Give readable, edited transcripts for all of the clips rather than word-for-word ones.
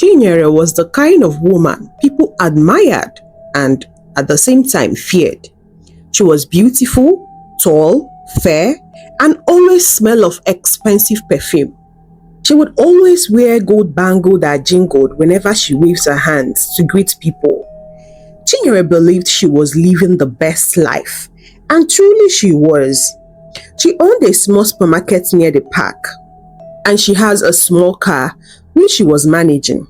Chinyere was the kind of woman people admired and at the same time feared. She was beautiful, tall, fair, and always smelled of expensive perfume. She would always wear gold bangle that jingled whenever she waves her hands to greet people. Chinyere believed she was living the best life, and truly she was. She owned a small supermarket near the park, and she has a small car which she was managing.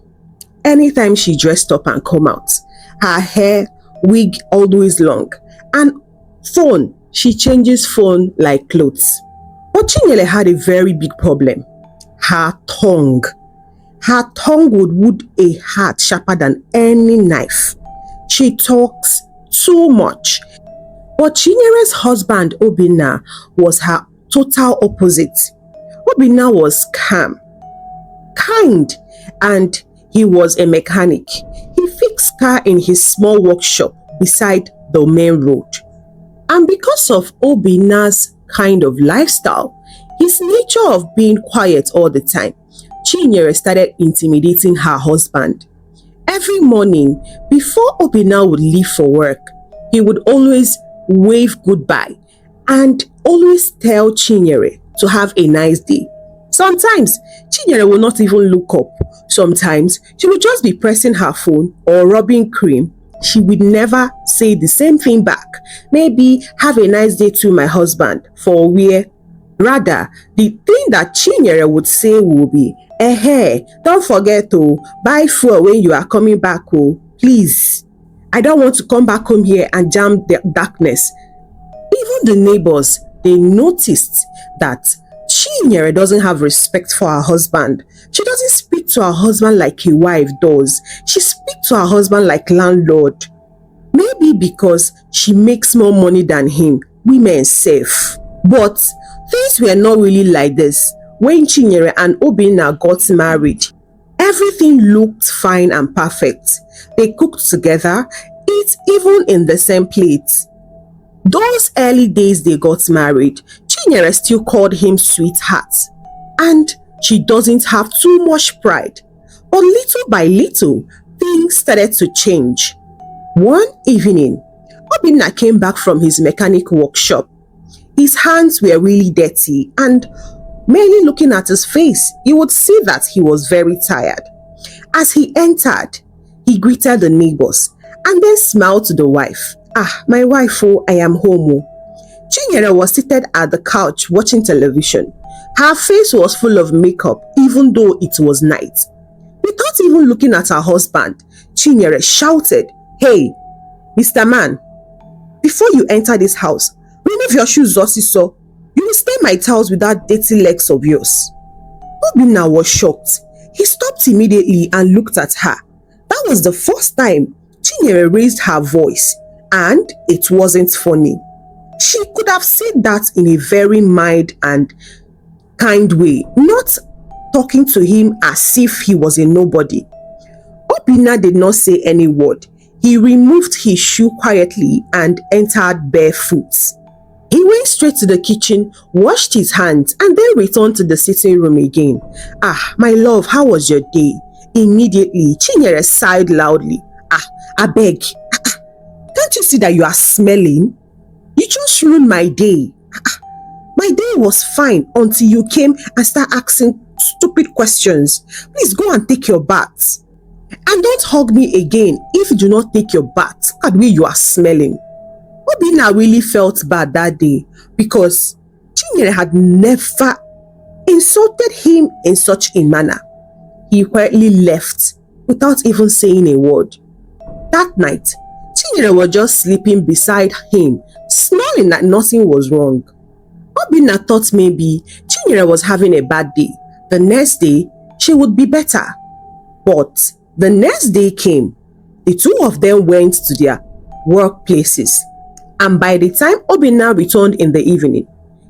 Anytime she dressed up and come out, her hair, wig always long, and phone, she changes phone like clothes. But Chinyere had a very big problem. Her tongue. Her tongue would wound a heart sharper than any knife. She talks too much. But Chinyere's husband, Obinna, was her total opposite. Obinna was calm, kind, and he was a mechanic. He fixed car in his small workshop beside the main road. And because of Obinna's kind of lifestyle, his nature of being quiet all the time, Chinyere started intimidating her husband. Every morning, before Obinna would leave for work, he would always wave goodbye and always tell Chinyere to have a nice day. Sometimes, Chinyere will not even look up. Sometimes, she would just be pressing her phone or rubbing cream. She would never say the same thing back. Maybe, have a nice day to my husband, for where. Rather, the thing that Chinyere would say will be, don't forget to buy fuel when you are coming back, oh, please. I don't want to come back home here and jam the darkness. Even the neighbors, they noticed that Chinyere doesn't have respect for her husband. She doesn't speak to her husband like a wife does. She speaks to her husband like landlord. Maybe because she makes more money than him, women safe. But things were not really like this. When Chinyere and Obinna got married, everything looked fine and perfect. They cooked together, eat even in the same plate. Those early days they got married, Chinyere still called him sweetheart. And she doesn't have too much pride. But little by little, things started to change. One evening, Obinna came back from his mechanic workshop. His hands were really dirty, and merely looking at his face, you would see that he was very tired. As he entered, he greeted the neighbors and then smiled to the wife. My wife, oh, I am home. Chinyere was seated at the couch watching television. Her face was full of makeup even though it was night. Without even looking at her husband, Chinyere shouted, "Hey, Mr. Man, before you enter this house, remove your shoes, Zosiso. You will stain my towels with that dirty legs of yours." Obinna was shocked. He stopped immediately and looked at her. That was the first time Chinyere raised her voice, and it wasn't funny. She could have said that in a very mild and kind way, not talking to him as if he was a nobody. Obinna did not say any word. He removed his shoe quietly and entered barefoot. He went straight to the kitchen, washed his hands, and then returned to the sitting room again. My love, how was your day? Immediately, Chinyere sighed loudly. I beg. Can't you see that you are smelling? You just ruined my day. My day was fine until you came and started asking stupid questions. Please go and take your bath. And don't hug me again if you do not take your bath. Look at the way you are smelling. Obinna really felt bad that day because Chinyere had never insulted him in such a manner. He quietly left without even saying a word. That night, Chinyere was just sleeping beside him, smiling that nothing was wrong. Obinna thought maybe Chinyere was having a bad day. The next day, she would be better. But the next day came. The two of them went to their workplaces. And by the time Obinna returned in the evening,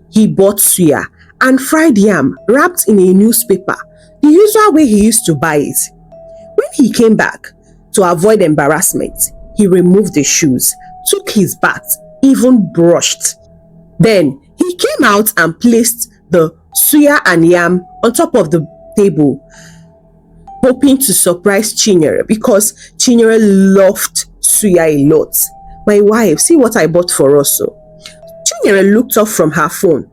he bought suya and fried yam wrapped in a newspaper, the usual way he used to buy it. When he came back, to avoid embarrassment, he removed the shoes, took his bath, even brushed. Then he came out and placed the suya and yam on top of the table. hoping to surprise Chinyere because Chinyere loved suya a lot. My wife, see what I bought for us. So Chinyere looked up from her phone.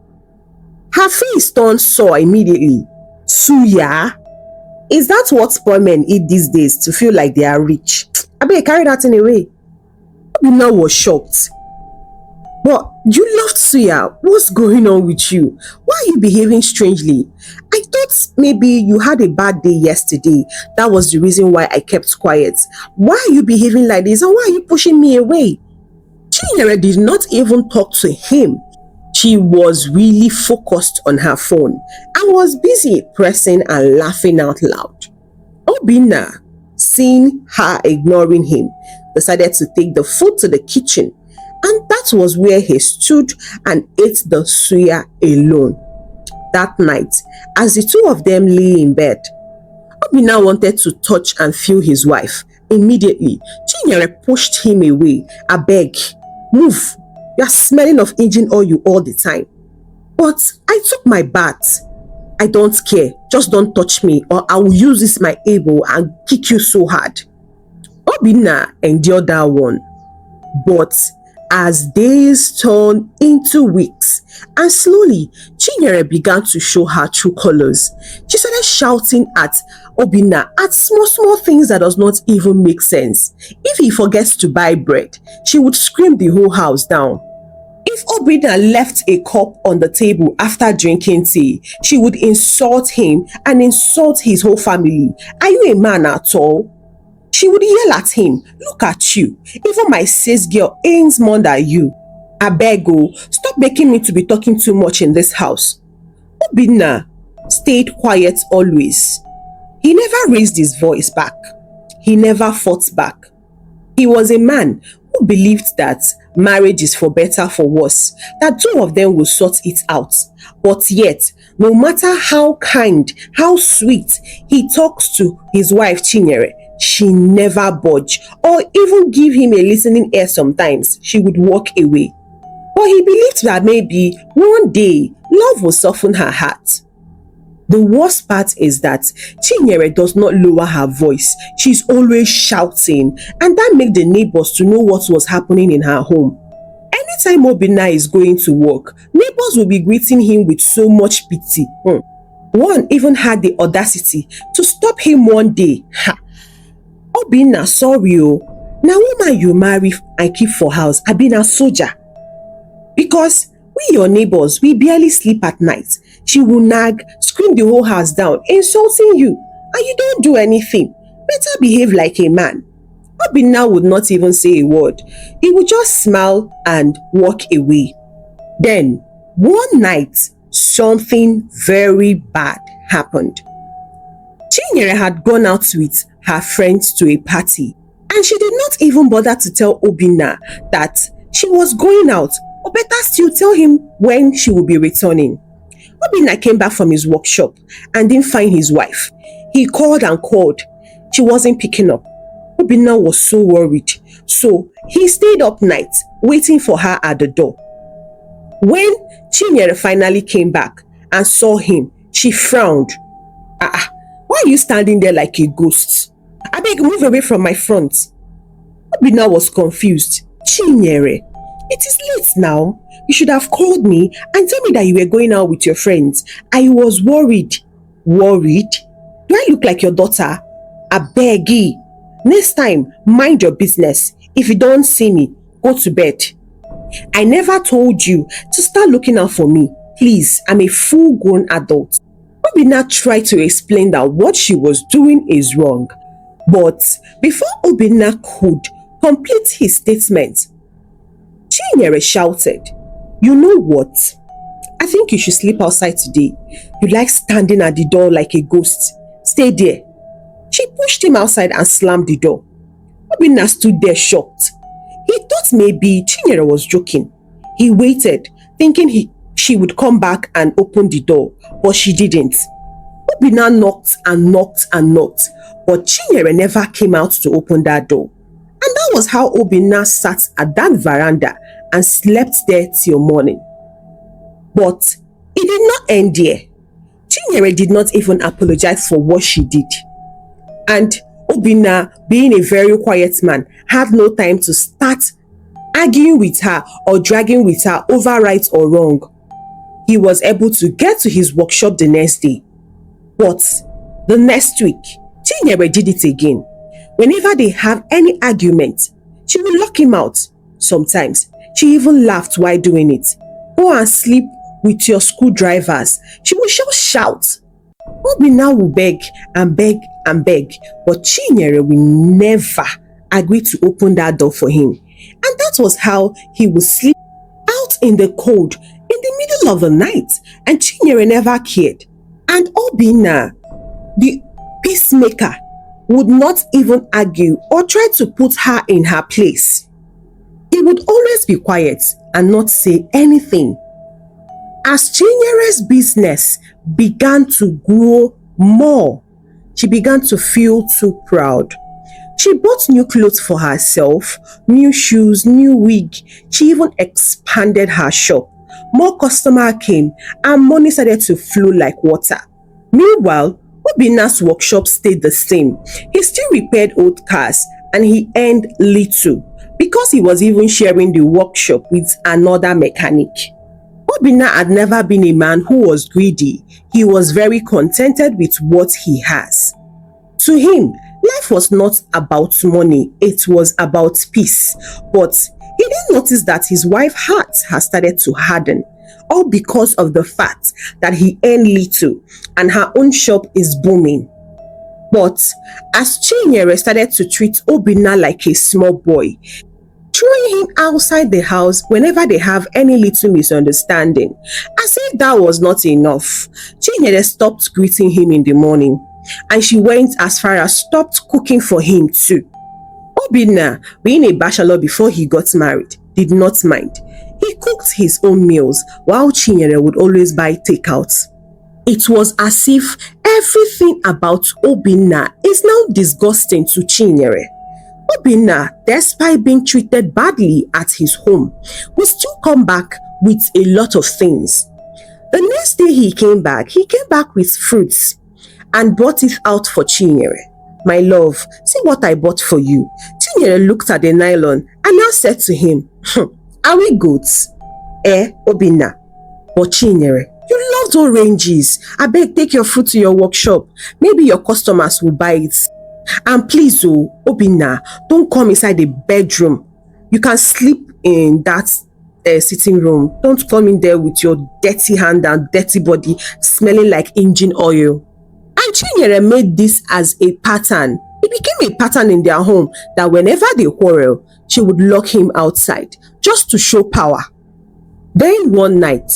Her face turned sour immediately. Suya? Is that what poor men eat these days to feel like they are rich? I better carry that in a way. Obinna was shocked. But you loved suya. What's going on with you? Why are you behaving strangely? I thought maybe you had a bad day yesterday. That was the reason why I kept quiet. Why are you behaving like this and why are you pushing me away? Chinyere did not even talk to him. She was really focused on her phone and was busy pressing and laughing out loud. Obinna, seeing her ignoring him, decided to take the food to the kitchen, and that was where he stood and ate the suya alone. That night, as the two of them lay in bed, Obinna wanted to touch and feel his wife. Immediately, Chinyere pushed him away. Abeg, move. You are smelling of engine oil all the time. But I took my bath. I don't care. Just don't touch me or I will use this my elbow and kick you so hard. Obinna endured that one. But as days turned into weeks and slowly Chinyere began to show her true colors, she started shouting at Obinna at small things that does not even make sense. If he forgets to buy bread, she would scream the whole house down. If Obinna left a cup on the table after drinking tea, she would insult him and insult his whole family. Are you a man at all? She would yell at him, look at you, even my sis girl earns more than you. Abeg o, stop making me to be talking too much in this house. Obinna stayed quiet always. He never raised his voice back. He never fought back. He was a man who believed that marriage is for better for worse, that two of them will sort it out. But yet, no matter how kind, how sweet he talks to his wife Chinyere, she never budge or even give him a listening ear sometimes. She would walk away. But he believed that maybe one day love will soften her heart. The worst part is that Chinyere does not lower her voice. She's always shouting, and that made the neighbors to know what was happening in her home. Anytime Obinna is going to work, neighbors will be greeting him with so much pity. One even had the audacity to stop him one day. Obinna, sorry o, na woman you marry and keep for house, I been a soldier. Because we your neighbors, we barely sleep at night. She will nag, scream the whole house down, insulting you, and you don't do anything. Better behave like a man. Obinna would not even say a word. He would just smile and walk away. Then, one night, something very bad happened. Chinyere had gone out with her friends to a party, and she did not even bother to tell Obinna that she was going out, or better still tell him when she would be returning. Obinna came back from his workshop and didn't find his wife. He called and called. She wasn't picking up. Obinna was so worried, so he stayed up night waiting for her at the door. When Chinyere finally came back and saw him, she frowned. Why are you standing there like a ghost? Abeg, move away from my front. Obinna was confused. Chinyere, it is late now. You should have called me and tell me that you were going out with your friends. I was worried. Worried? Do I look like your daughter? Abeg, next time, mind your business. If you don't see me, go to bed. I never told you to start looking out for me. Please, I'm a full-grown adult. Obinna tried to explain that what she was doing is wrong. But before Obinna could complete his statement, Chinyere shouted, you know what? I think you should sleep outside today. You like standing at the door like a ghost. Stay there. She pushed him outside and slammed the door. Obinna stood there shocked. He thought maybe Chinyere was joking. He waited, thinking she would come back and open the door, but she didn't. Obinna knocked and knocked and knocked, but Chinyere never came out to open that door. And that was how Obinna sat at that veranda and slept there till morning. But it did not end there. Chinyere did not even apologize for what she did. And Obinna, being a very quiet man, had no time to start arguing with her or dragging with her over right or wrong. He was able to get to his workshop the next day. But the next week, Chinyere did it again. Whenever they have any argument, she will lock him out. Sometimes, she even laughed while doing it. Go and sleep with your screwdrivers. She will just shout. Obinna will beg and beg and beg, but Chinyere will never agree to open that door for him. And that was how he would sleep out in the cold in the middle of the night, and Chinyere never cared. And Obinna, the peacemaker, would not even argue or try to put her in her place. He would always be quiet and not say anything. As Chinyere's business began to grow more, she began to feel too proud. She bought new clothes for herself, new shoes, new wig. She even expanded her shop. More customers came and money started to flow like water. Meanwhile, Obinna's workshop stayed the same. He still repaired old cars and he earned little because he was even sharing the workshop with another mechanic. Obinna had never been a man who was greedy. He was very contented with what he has. To him, life was not about money, it was about peace. But he didn't notice that his wife's heart has started to harden, all because of the fact that he earned little and her own shop is booming. But as Chinyere started to treat Obinna like a small boy, throwing him outside the house whenever they have any little misunderstanding, as if that was not enough, Chinyere stopped greeting him in the morning, and she went as far as stopped cooking for him too. Obinna, being a bachelor before he got married, did not mind. He cooked his own meals while Chinyere would always buy takeout. It was as if everything about Obinna is now disgusting to Chinyere. Obinna, despite being treated badly at his home, would still come back with a lot of things. The next day he came back with fruits and brought it out for Chinyere. My love, see what I bought for you. Chinyere looked at the nylon and now said to him, are we goods? Obinna. But Chinyere, you loved oranges. I beg, take your fruit to your workshop. Maybe your customers will buy it. And please, Obinna, don't come inside the bedroom. You can sleep in that sitting room. Don't come in there with your dirty hand and dirty body smelling like engine oil. And Chinyere made this as a pattern. It became a pattern in their home that whenever they quarrel, she would lock him outside just to show power. Then one night,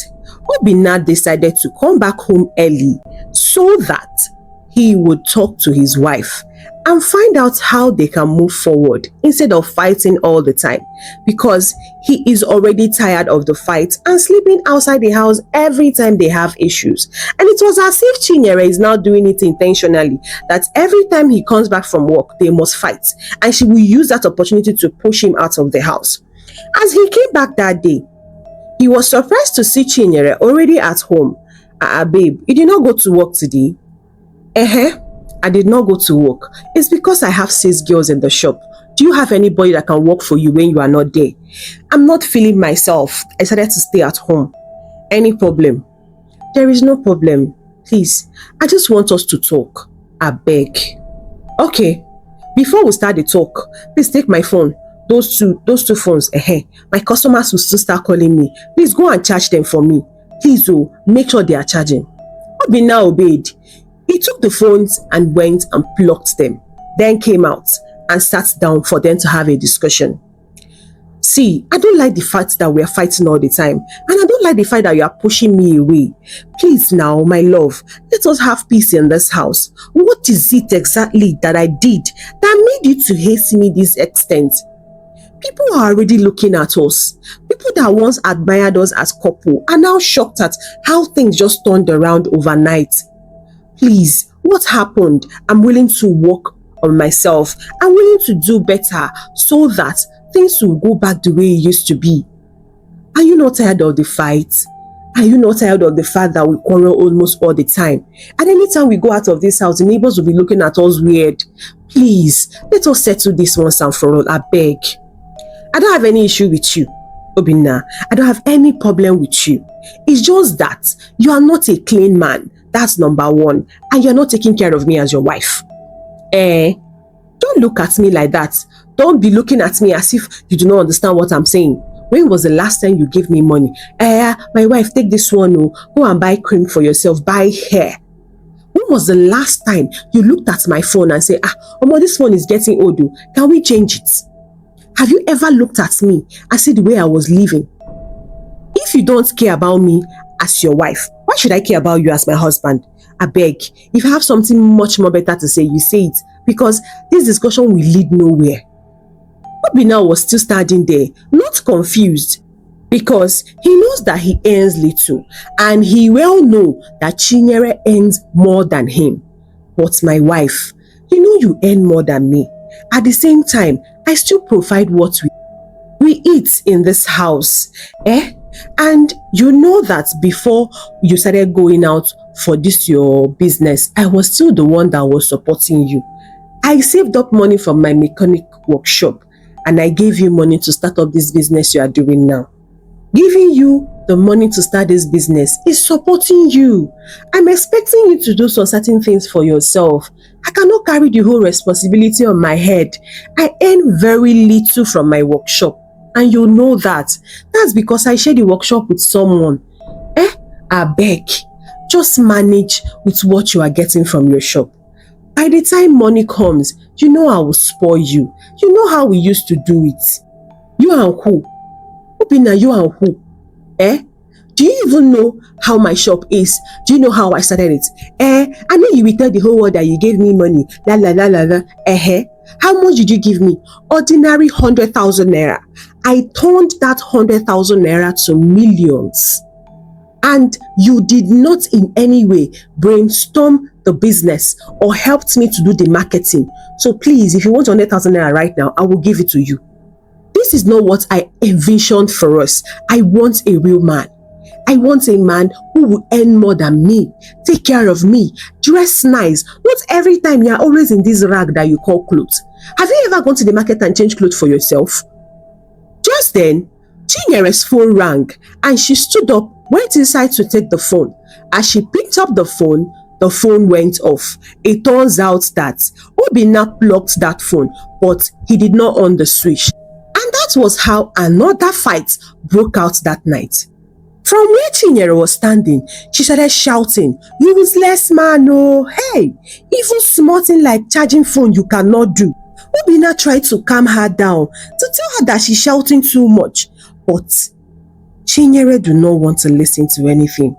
Obinna decided to come back home early so that he would talk to his wife and find out how they can move forward instead of fighting all the time, because he is already tired of the fight and sleeping outside the house every time they have issues. And it was as if Chinyere is now doing it intentionally, that every time he comes back from work, they must fight, and she will use that opportunity to push him out of the house. As he came back that day, he was surprised to see Chinyere already at home. Babe, you did not go to work today? I did not go to work. It's because I have 6 girls in the shop. Do you have anybody that can work for you when you are not there? I'm not feeling myself. I decided to stay at home. Any problem? There is no problem. Please, I just want us to talk. I beg. Okay. Before we start the talk, please take my phone. Those two phones. My customers will still start calling me. Please go and charge them for me. Please, make sure they are charging. Obinna obeyed. He took the phones and went and plucked them, then came out and sat down for them to have a discussion. See, I don't like the fact that we are fighting all the time, and I don't like the fact that you are pushing me away. Please now, my love, let us have peace in this house. What is it exactly that I did that made you to hate me this extent? People are already looking at us. People that once admired us as couple are now shocked at how things just turned around overnight. Please, what happened? I'm willing to work on myself. I'm willing to do better so that things will go back the way it used to be. Are you not tired of the fight? Are you not tired of the fact that we quarrel almost all the time? And anytime we go out of this house, the neighbors will be looking at us weird. Please, let us settle this once and for all, I beg. I don't have any issue with you, Obinna. I don't have any problem with you. It's just that you are not a clean man. That's number one. And you're not taking care of me as your wife. Don't look at me like that. Don't be looking at me as if you do not understand what I'm saying. When was the last time you gave me money? My wife, take this one. Oh, go and buy cream for yourself. Buy hair. When was the last time you looked at my phone and say, Omo, this phone is getting old. Can we change it? Have you ever looked at me and said the way I was living? If you don't care about me as your wife, why should I care about you as my husband? I beg, if you have something much more better to say, you say it, because this discussion will lead nowhere. Obinna was still standing there, not confused, because he knows that he earns little, and he well know that Chinyere earns more than him. But my wife, you know you earn more than me. At the same time, I still provide what we eat in this house. And you know that before you started going out for this your business, I was still the one that was supporting you. I saved up money from my mechanic workshop and I gave you money to start up this business you are doing now. Giving you the money to start this business is supporting you. I'm expecting you to do some certain things for yourself. I cannot carry the whole responsibility on my head. I earn very little from my workshop. And you know that. That's because I share the workshop with someone. I beg. Just manage with what you are getting from your shop. By the time money comes, you know I will spoil you. You know how we used to do it. You and who? Obinna, you and who? Do you even know how my shop is? Do you know how I started it? I know you will tell the whole world that you gave me money. La la la la la. How much did you give me? Ordinary 100,000 naira. I turned that 100,000 naira to millions. And you did not in any way brainstorm the business or helped me to do the marketing. So please, if you want 100,000 naira right now, I will give it to you. This is not what I envisioned for us. I want a real man. I want a man who will earn more than me, take care of me, dress nice. Not every time you are always in this rag that you call clothes. Have you ever gone to the market and changed clothes for yourself? Just then, Chinyere's phone rang and she stood up, went inside to take the phone. As she picked up the phone went off. It turns out that Obinna plucked that phone, but he did not on the switch. And that was how another fight broke out that night. From where Chinyere was standing, she started shouting, "Useless man, oh, hey, even small thing like charging phone you cannot do." Obinna tried to calm her down, to tell her that she's shouting too much. But Chinyere do not want to listen to anything.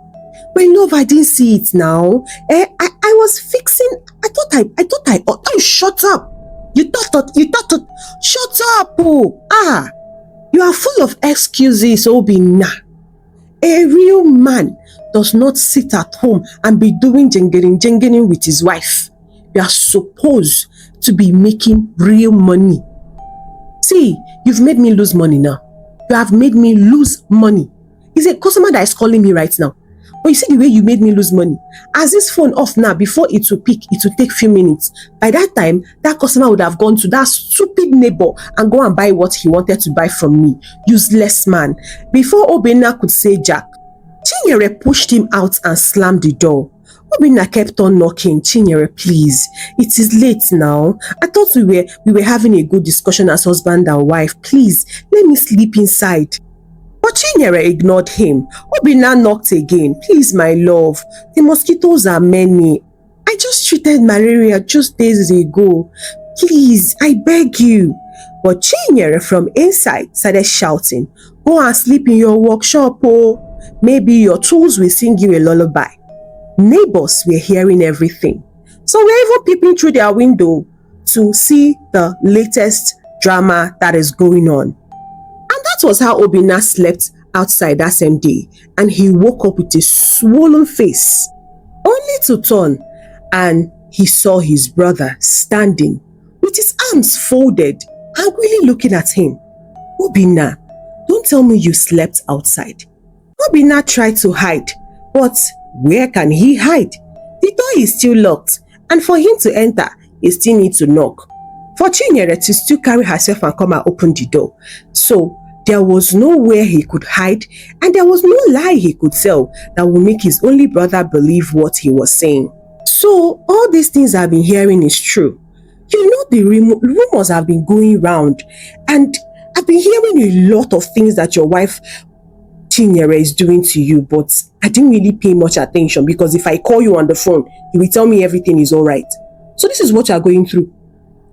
My love, I didn't see it now. I was fixing, I thought oh, shut up. You thought, shut up, oh. You are full of excuses, Obinna. A real man does not sit at home and be doing jengering with his wife. You are supposed to be making real money. See, you've made me lose money now. You have made me lose money. It's a customer that is calling me right now. But you see the way you made me lose money. As this phone off now, before it will pick, it will take few minutes. By that time, that customer would have gone to that stupid neighbor and go and buy what he wanted to buy from me. Useless man. Before Obinna could say Jack, Chinyere pushed him out and slammed the door. Obinna kept on knocking. "Chinyere, please. It is late now. I thought we were having a good discussion as husband and wife. Please, let me sleep inside." But Chinyere ignored him. Obinna knocked again. "Please, my love. The mosquitoes are many. I just treated malaria just days ago. Please, I beg you." But Chinyere from inside started shouting, "Go and sleep in your workshop, oh. Maybe your tools will sing you a lullaby." Neighbors were hearing everything. So we're even peeping through their window to see the latest drama that is going on. And that was how Obinna slept outside that same day. And he woke up with a swollen face, only to turn and he saw his brother standing with his arms folded, angrily looking at him. "Obinna, don't tell me you slept outside. Obinna tried to hide, but where can he hide? The door is still locked, and for him to enter, he still needs to knock. For Chinyere to still carry herself and come and open the door. So there was nowhere he could hide, and there was no lie he could tell that would make his only brother believe what he was saying. So all these things I've been hearing is true. You know, the rumors have been going round, and I've been hearing a lot of things that your wife Chinyere is doing to you, but I didn't really pay much attention because if I call you on the phone, you will tell me everything is alright. So this is what you are going through.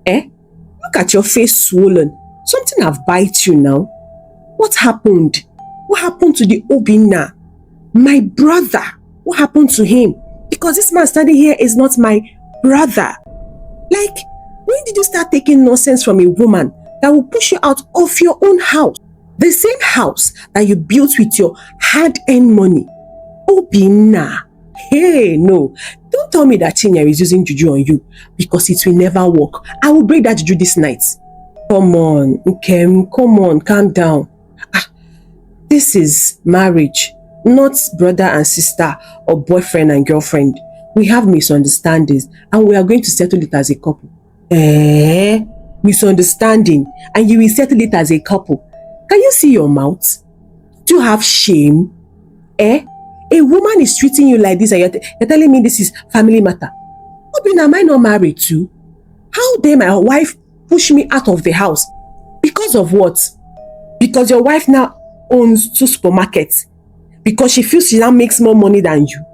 Look at your face swollen. Something have bite you now. What happened? What happened to the Obinna? My brother. What happened to him? Because this man standing here is not my brother. Like, when did you start taking nonsense from a woman that will push you out of your own house? The same house that you built with your hard-earned money. Obinna. Hey, no. Don't tell me that Chinyere is using juju on you, because it will never work. I will break that juju this night. Come on, Nkem, come on, calm down. This is marriage, not brother and sister or boyfriend and girlfriend. We have misunderstandings and we are going to settle it as a couple. Misunderstanding, and you will settle it as a couple. Can you see your mouth? Do you have shame? A woman is treating you like this and you're telling me this is family matter. Obinna, am I not married too? How dare my wife push me out of the house? Because of what? Because your wife now owns 2 supermarkets. Because she feels she now makes more money than you.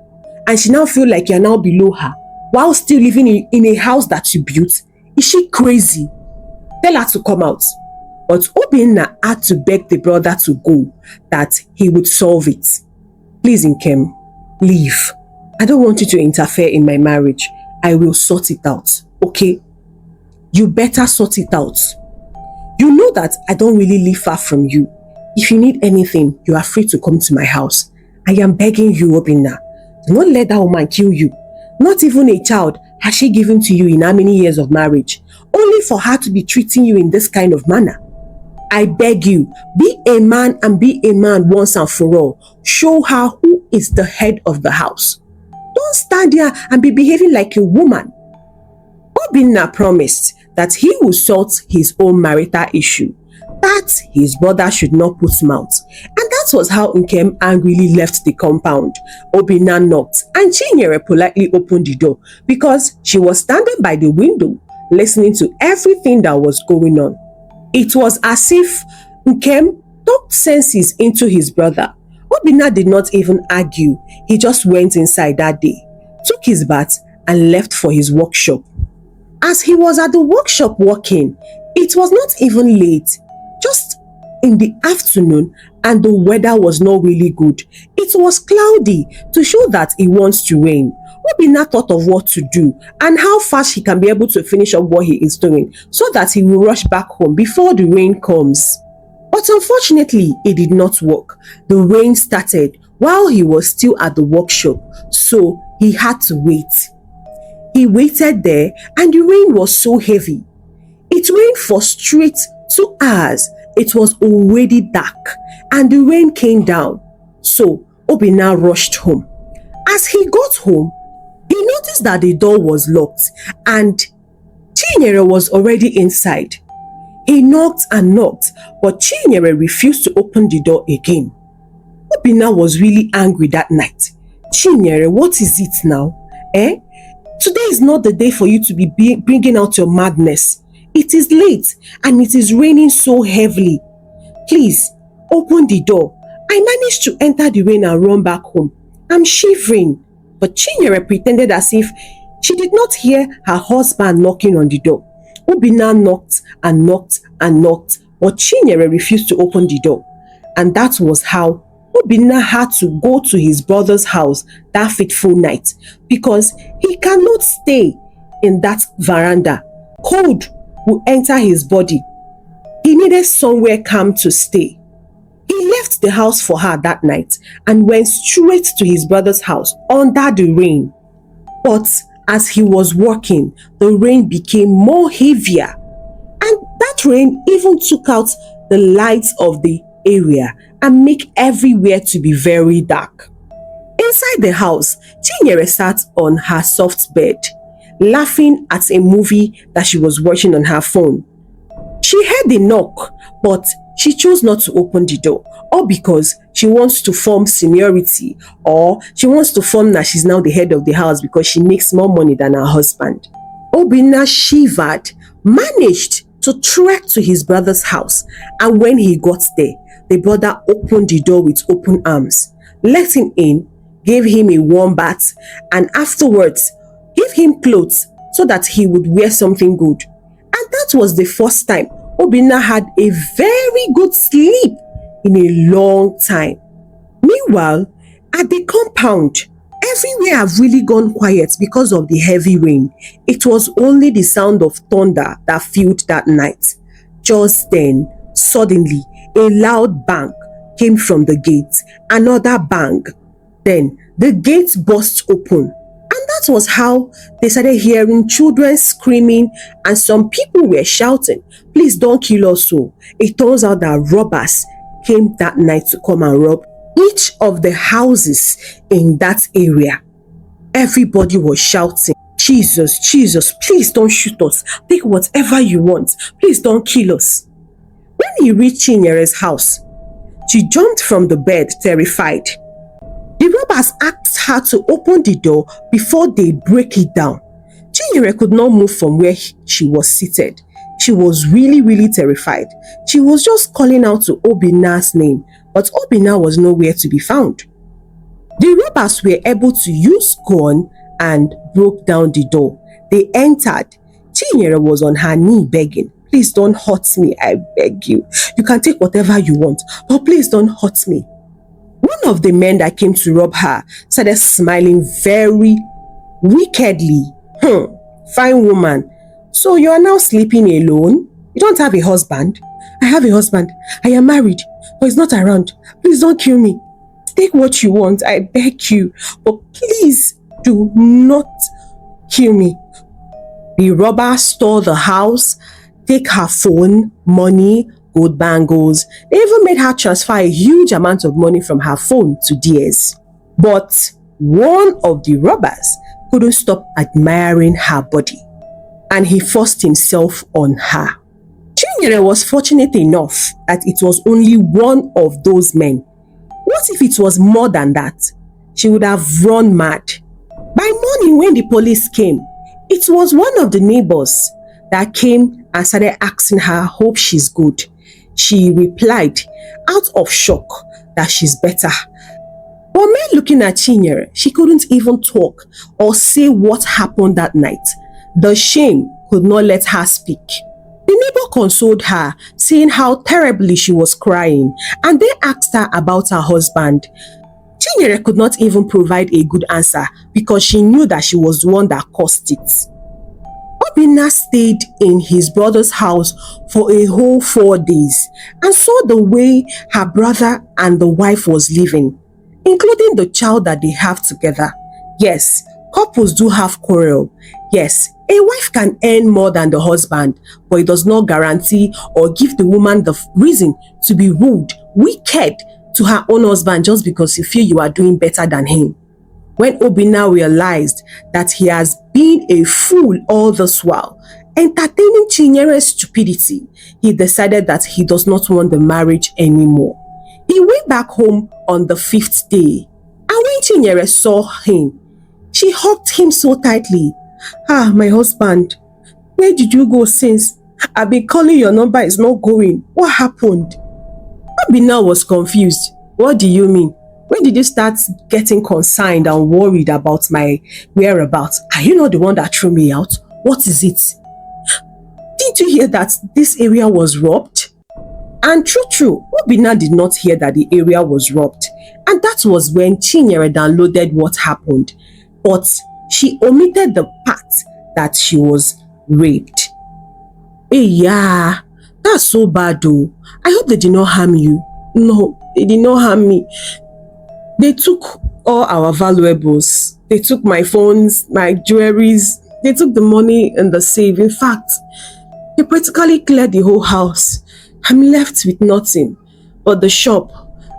And she now feels like you're now below her. While still living in a house that you built. Is she crazy? Tell her to come out. But Obinna had to beg the brother to go, that he would solve it. Please, Nkem, leave. I don't want you to interfere in my marriage. I will sort it out, okay? You better sort it out. You know that I don't really live far from you. If you need anything, you are free to come to my house. I am begging you, Obinna. Do not let that woman kill you. Not even a child has she given to you in how many years of marriage, only for her to be treating you in this kind of manner. I beg you, be a man and be a man once and for all. Show her who is the head of the house. Don't stand there and be behaving like a woman. Obinna promised that he will sort his own marital issue, that his brother should not put mouth. And that was how Nkem angrily left the compound. Obinna knocked and Chinyere politely opened the door because she was standing by the window listening to everything that was going on. It was as if Nkem talked senses into his brother. Obinna did not even argue. He just went inside that day, took his bath and left for his workshop. As he was at the workshop working, it was not even late, just in the afternoon, and the weather was not really good. It was cloudy to show that it wants to rain. Obinna thought of what to do and how fast he can be able to finish up what he is doing so that he will rush back home before the rain comes. But unfortunately, it did not work. The rain started while he was still at the workshop, so he had to wait. He waited there and the rain was so heavy. It rained for straight 2 hours. It was already dark and the rain came down. So Obinna rushed home. As he got home, he noticed that the door was locked and Chinyere was already inside. He knocked and knocked, but Chinyere refused to open the door again. Obinna was really angry that night. Chinyere, what is it now? Today is not the day for you to be bringing out your madness. It is late and it is raining so heavily. Please, open the door. I managed to enter the rain and run back home. I'm shivering. But Chinyere pretended as if she did not hear her husband knocking on the door. Obinna knocked and knocked and knocked, but Chinyere refused to open the door. And that was how Obinna had to go to his brother's house that fateful night, because he cannot stay in that veranda. Cold will enter his body. He needed somewhere calm to stay. He left the house for her that night and went straight to his brother's house under the rain. But as he was walking, the rain became more heavier, and that rain even took out the lights of the area and make everywhere to be very dark. Inside the house, Chinyere sat on her soft bed, laughing at a movie that she was watching on her phone. She heard a knock, but she chose not to open the door, or because she wants to form seniority, or she wants to form that she's now the head of the house because she makes more money than her husband. Obinna shivered, managed to trek to his brother's house, and when he got there, the brother opened the door with open arms, let him in, gave him a warm bath, and afterwards gave him clothes so that he would wear something good. And that was the first time Obinna had a very good sleep in a long time. Meanwhile, at the compound, everywhere have really gone quiet because of the heavy rain. It was only the sound of thunder that filled that night. Just then, suddenly, a loud bang came from the gate. Another bang. Then, the gate burst open. And that was how they started hearing children screaming, and some people were shouting, "Please don't kill us." So it turns out that robbers came that night to come and rob each of the houses in that area. Everybody was shouting, "Jesus, Jesus, please don't shoot us. Take whatever you want. Please don't kill us." When he reached Chinyere's house, she jumped from the bed, terrified. The robbers asked her to open the door before they break it down. Chinyere could not move from where she was seated. She was really terrified. She was just calling out to Obinna's name, but Obinna was nowhere to be found. The robbers were able to use gun and broke down the door. They entered. Chinyere was on her knee begging, "Please don't hurt me, I beg you. You can take whatever you want, but please don't hurt me." One of the men that came to rob her started smiling very wickedly. Fine woman. So you are now sleeping alone? You don't have a husband? "I have a husband. I am married, but he's not around. Please don't kill me. Take what you want, I beg you. But please do not kill me." The robber stole the house, take her phone, money, gold bangles. They even made her transfer a huge amount of money from her phone to theirs. But one of the robbers couldn't stop admiring her body, and he forced himself on her. Chinyere was fortunate enough that it was only one of those men. What if it was more than that? She would have run mad. By morning, when the police came, it was one of the neighbors that came and started asking her, "Hope she's good." She replied, out of shock, that she's better. But men looking at Chinyere, she couldn't even talk or say what happened that night. The shame could not let her speak. The neighbor consoled her, saying how terribly she was crying, and they asked her about her husband. Chinyere could not even provide a good answer because she knew that she was the one that caused it. Obinna stayed in his brother's house for a whole 4 days and saw the way her brother and the wife was living, including the child that they have together. Yes, couples do have quarrel. Yes, a wife can earn more than the husband, but it does not guarantee or give the woman the reason to be rude, wicked to her own husband just because you feel you are doing better than him. When Obinna realized that he has been a fool all this while, entertaining Chinyere's stupidity, he decided that he does not want the marriage anymore. He went back home on the 5th day, and when Chinyere saw him, she hugged him so tightly. "Ah, my husband, where did you go since? I've been calling, your number is not going. What happened?" Obinna was confused. "What do you mean? When did you start getting concerned and worried about my whereabouts? Are you not the one that threw me out? What is it? Didn't you hear that this area was robbed?" And true, Obinna did not hear that the area was robbed. And that was when Chinyere downloaded what happened. But she omitted the part that she was raped. Hey, yeah, that's so bad though. I hope they did not harm you. No, they did not harm me. They took all our valuables. They took my phones, my jewelries. They took the money in the safe. In fact, they practically cleared the whole house. I'm left with nothing but the shop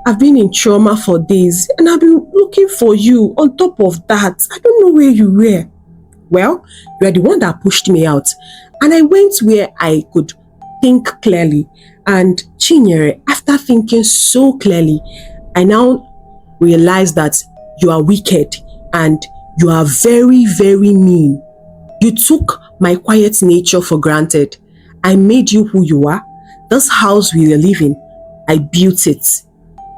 I've been in trauma for days and I've been looking for you. On top of that, I don't know where you were. Well, you are the one that pushed me out. And I went where I could think clearly. And Chinyere, after thinking so clearly, I now realize that you are wicked and you are very, very mean. You took my quiet nature for granted. I made you who you are. This house we are living, I built it.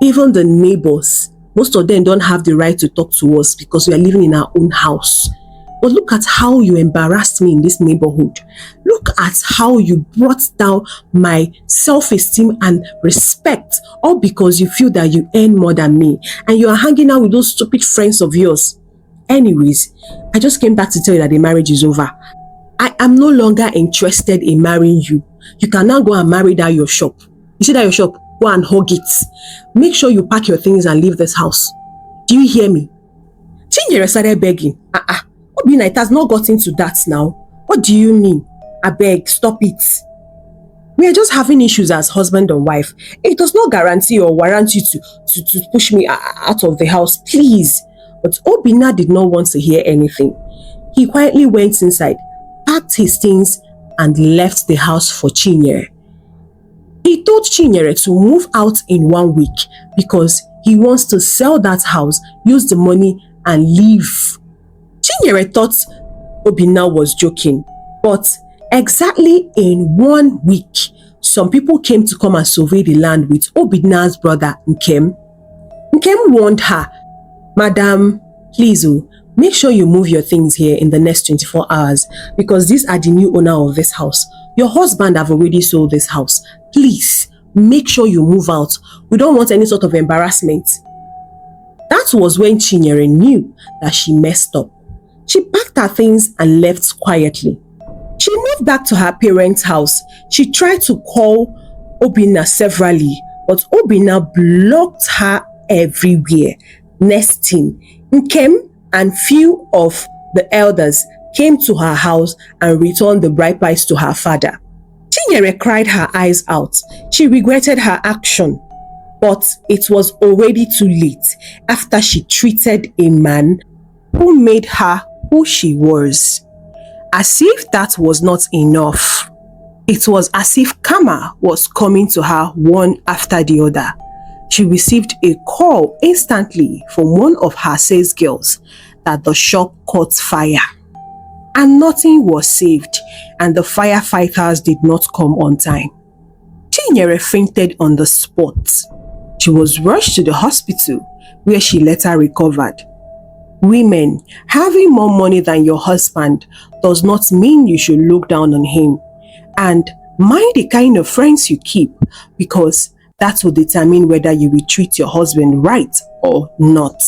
Even the neighbors, most of them don't have the right to talk to us because we are living in our own house. But look at how you embarrassed me in this neighborhood. Look at how you brought down my self-esteem and respect, all because you feel that you earn more than me and you are hanging out with those stupid friends of yours. Anyways, I just came back to tell you that the marriage is over. I am no longer interested in marrying you. You can now go and marry that your shop. You see that your shop? Go and hug it. Make sure you pack your things and leave this house. Do you hear me? Chinyere started begging. Obina, it has not gotten to that now. What do you mean? I beg, stop it. We are just having issues as husband and wife. It does not guarantee or warrant you to push me out of the house, please. But Obina did not want to hear anything. He quietly went inside, packed his things, and left the house for Chinyere. He told Chinyere to move out in 1 week because he wants to sell that house, use the money, and leave. Chinyere thought Obina was joking, but exactly in 1 week, some people came to come and survey the land with Obina's brother Nkem. Nkem warned her, "Madam, please, make sure you move your things here in the next 24 hours because these are the new owner of this house. Your husband have already sold this house. Please, make sure you move out. We don't want any sort of embarrassment." That was when Chinyere knew that she messed up. She packed her things and left quietly. She moved back to her parents' house. She tried to call Obina severally, but Obina blocked her everywhere. Next thing, Nkem and few of the elders came to her house and returned the bride price to her father. Chinyere cried her eyes out. She regretted her action, but it was already too late after she treated a man who made her who she was. As if that was not enough, it was as if karma was coming to her one after the other. She received a call instantly from one of her sales girls that the shop caught fire. And nothing was saved, and the firefighters did not come on time. Chinyere fainted on the spot. She was rushed to the hospital, where she later recovered. Women, having more money than your husband does not mean you should look down on him. And mind the kind of friends you keep, because that will determine whether you will treat your husband right or not.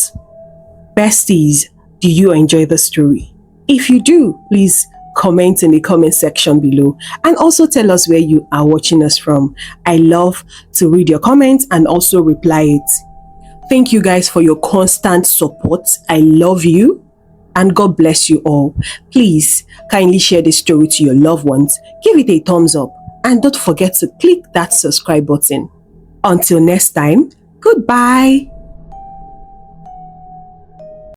Besties, do you enjoy the story? If you do, please comment in the comment section below and also tell us where you are watching us from. I love to read your comments and also reply it. Thank you guys for your constant support. I love you and God bless you all. Please kindly share this story to your loved ones. Give it a thumbs up and don't forget to click that subscribe button. Until next time, goodbye.